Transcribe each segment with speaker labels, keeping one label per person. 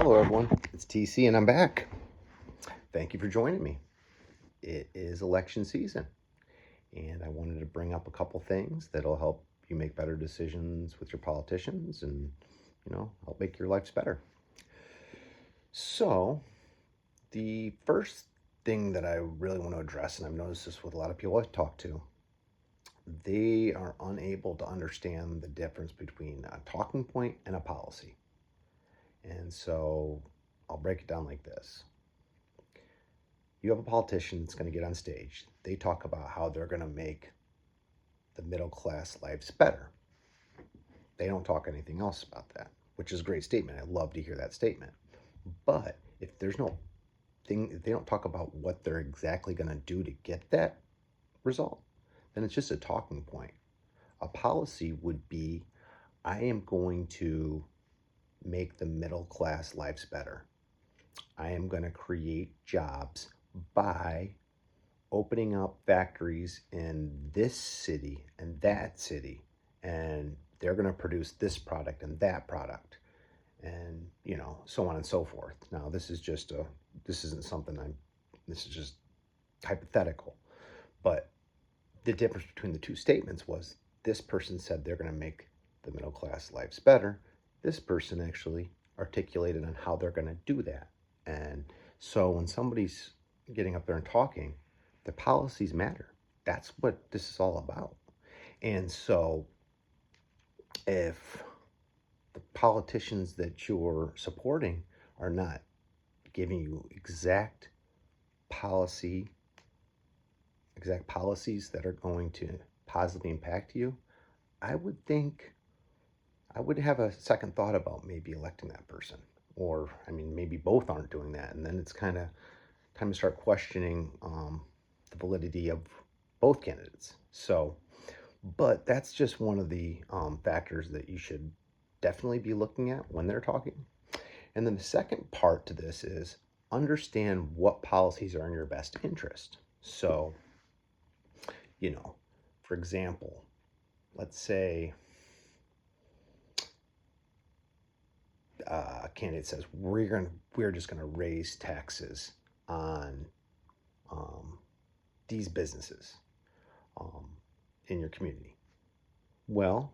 Speaker 1: Hello, everyone. It's TC, and I'm back. Thank you for joining me. It is election season, and I wanted to bring up a couple things that'll help you make better decisions with your politicians and, help make your lives better. So, the first thing that I really want to address, and I've noticed this with a lot of people I've talked to, they are unable to understand the difference between a talking point and a policy. And so I'll break it down like this. You have a politician that's going to get on stage. They talk about how they're going to make the middle class lives better. They don't talk anything else about that, which is a great statement. I love to hear that statement. But if there's no thing, if they don't talk about what they're exactly going to do to get that result, then it's just a talking point. A policy would be, I am going to make the middle class lives better. I am going to create jobs by opening up factories in this city and that city, and they're going to produce this product and that product, and so on and so forth. Now, this isn't something this is just hypothetical, but the difference between the two statements was this person said they're going to make the middle class lives better. This person actually articulated on how they're going to do that. And so when somebody's getting up there and talking, the policies matter. That's what this is all about. And so if the politicians that you're supporting are not giving you exact policies that are going to positively impact you, I would have a second thought about maybe electing that person. Or, maybe both aren't doing that. And then it's kind of time to start questioning the validity of both candidates. So, but that's just one of the factors that you should definitely be looking at when they're talking. And then the second part to this is understand what policies are in your best interest. So, for example, let's say a candidate says we're just gonna raise taxes on these businesses in your community. Well,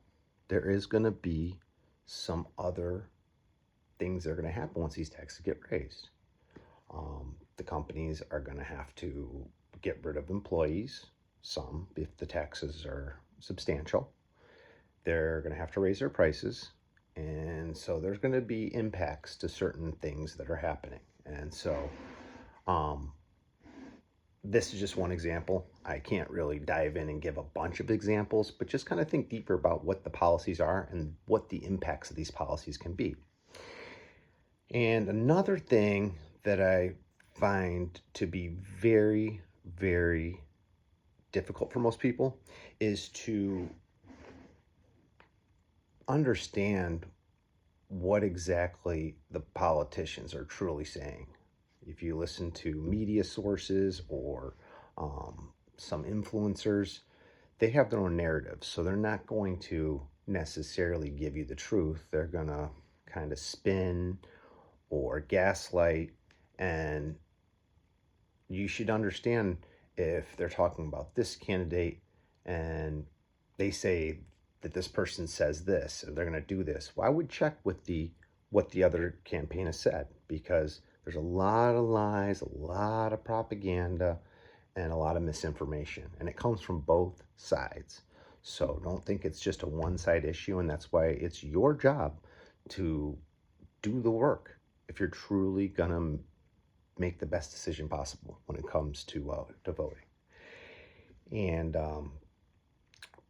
Speaker 1: there is going to be some other things that are going to happen once these taxes get raised. The companies are going to have to get rid of employees, some, if the taxes are substantial. They're going to have to raise their prices. And so there's going to be impacts to certain things that are happening. And so this is just one example. I can't really dive in and give a bunch of examples, but just kind of think deeper about what the policies are and what the impacts of these policies can be. And another thing that I find to be very, very difficult for most people is to understand what exactly the politicians are truly saying. If you listen to media sources or some influencers, they have their own narratives. So they're not going to necessarily give you the truth. They're going to kind of spin or gaslight. And you should understand if they're talking about this candidate and they say that this person says this, or they're going to do this. Well, I would check with what the other campaign has said, because there's a lot of lies, a lot of propaganda, and a lot of misinformation, and it comes from both sides. So don't think it's just a one-side issue, and that's why it's your job to do the work if you're truly gonna make the best decision possible when it comes to voting. And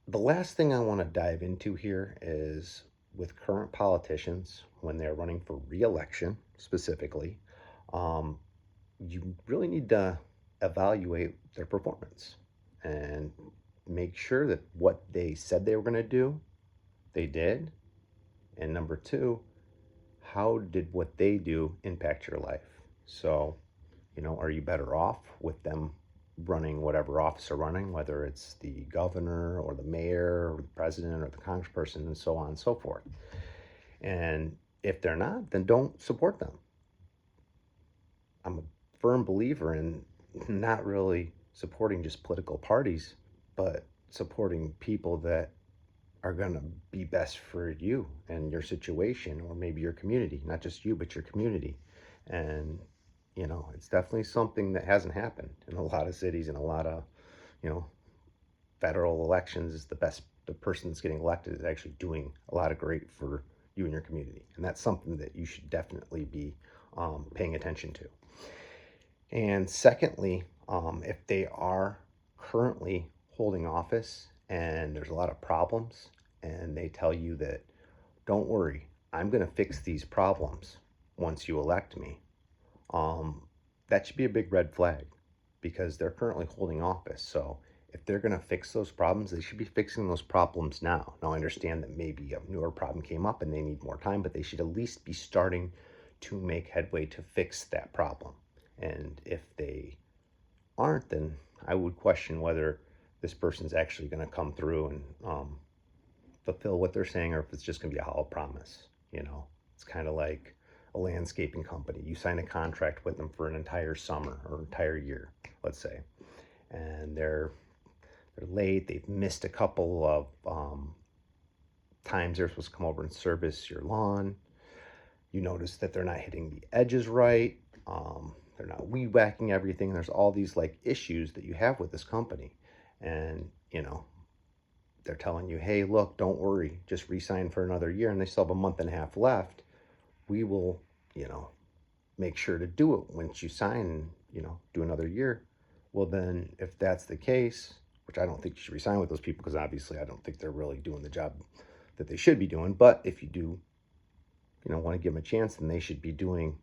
Speaker 1: the last thing I want to dive into here is with current politicians when they're running for re-election specifically, you really need to evaluate their performance and make sure that what they said they were going to do, they did. And number two, how did what they do impact your life? So, are you better off with them running whatever office they're running, whether it's the governor or the mayor or the president or the congressperson and so on and so forth? And if they're not, then don't support them. I'm a firm believer in not really supporting just political parties, but supporting people that are going to be best for you and your situation, or maybe your community, not just you, but your community. And, it's definitely something that hasn't happened in a lot of cities and a lot of, you know, federal elections. Is the person that's getting elected is actually doing a lot of great for you and your community. And that's something that you should definitely be paying attention to. And secondly, if they are currently holding office and there's a lot of problems, and they tell you that, don't worry, I'm going to fix these problems once you elect me, um, that should be a big red flag, because they're currently holding office. So if they're going to fix those problems, they should be fixing those problems now. Now, I understand that maybe a newer problem came up and they need more time, but they should at least be starting to make headway to fix that problem. And if they aren't, then I would question whether this person's actually going to come through and fulfill what they're saying, or if it's just going to be a hollow promise. It's kind of like a landscaping company. You sign a contract with them for an entire summer or entire year, let's say, and they're late. They've missed a couple of times they're supposed to come over and service your lawn. You notice that they're not hitting the edges right. They're not weed whacking everything. There's all these like issues that you have with this company, and they're telling you, hey, look, don't worry, just re-sign for another year, and they still have a month and a half left. We will, make sure to do it once you sign and, do another year. Well, then, if that's the case, which I don't think you should resign with those people, because obviously I don't think they're really doing the job that they should be doing. But if you do, want to give them a chance, then they should be doing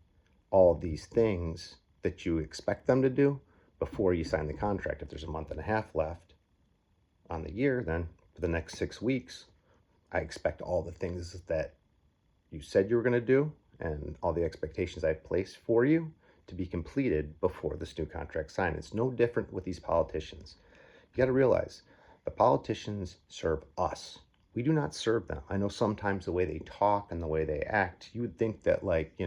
Speaker 1: all of these things that you expect them to do before you sign the contract. If there's a month and a half left on the year, then for the next 6 weeks, I expect all the things that you said you were going to do and all the expectations I've placed for you to be completed before this new contract signed. It's no different with these politicians. You got to realize the politicians serve us. We do not serve them. I know sometimes the way they talk and the way they act, you would think that, like,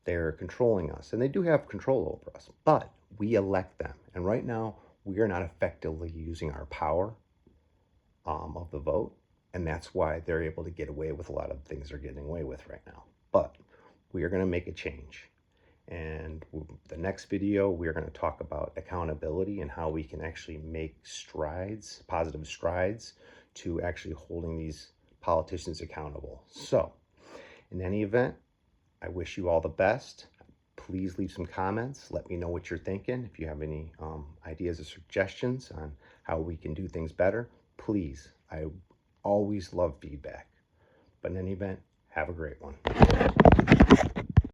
Speaker 1: they're controlling us, and they do have control over us, but we elect them. And right now, we are not effectively using our power of the vote, and that's why they're able to get away with a lot of the things they're getting away with right now. But we are going to make a change. And the next video, we're going to talk about accountability and how we can actually make strides, positive strides, to actually holding these politicians accountable. So, in any event, I wish you all the best. Please leave some comments. Let me know what you're thinking. If you have any ideas or suggestions on how we can do things better, please. I always love feedback. But in any event, have a great one.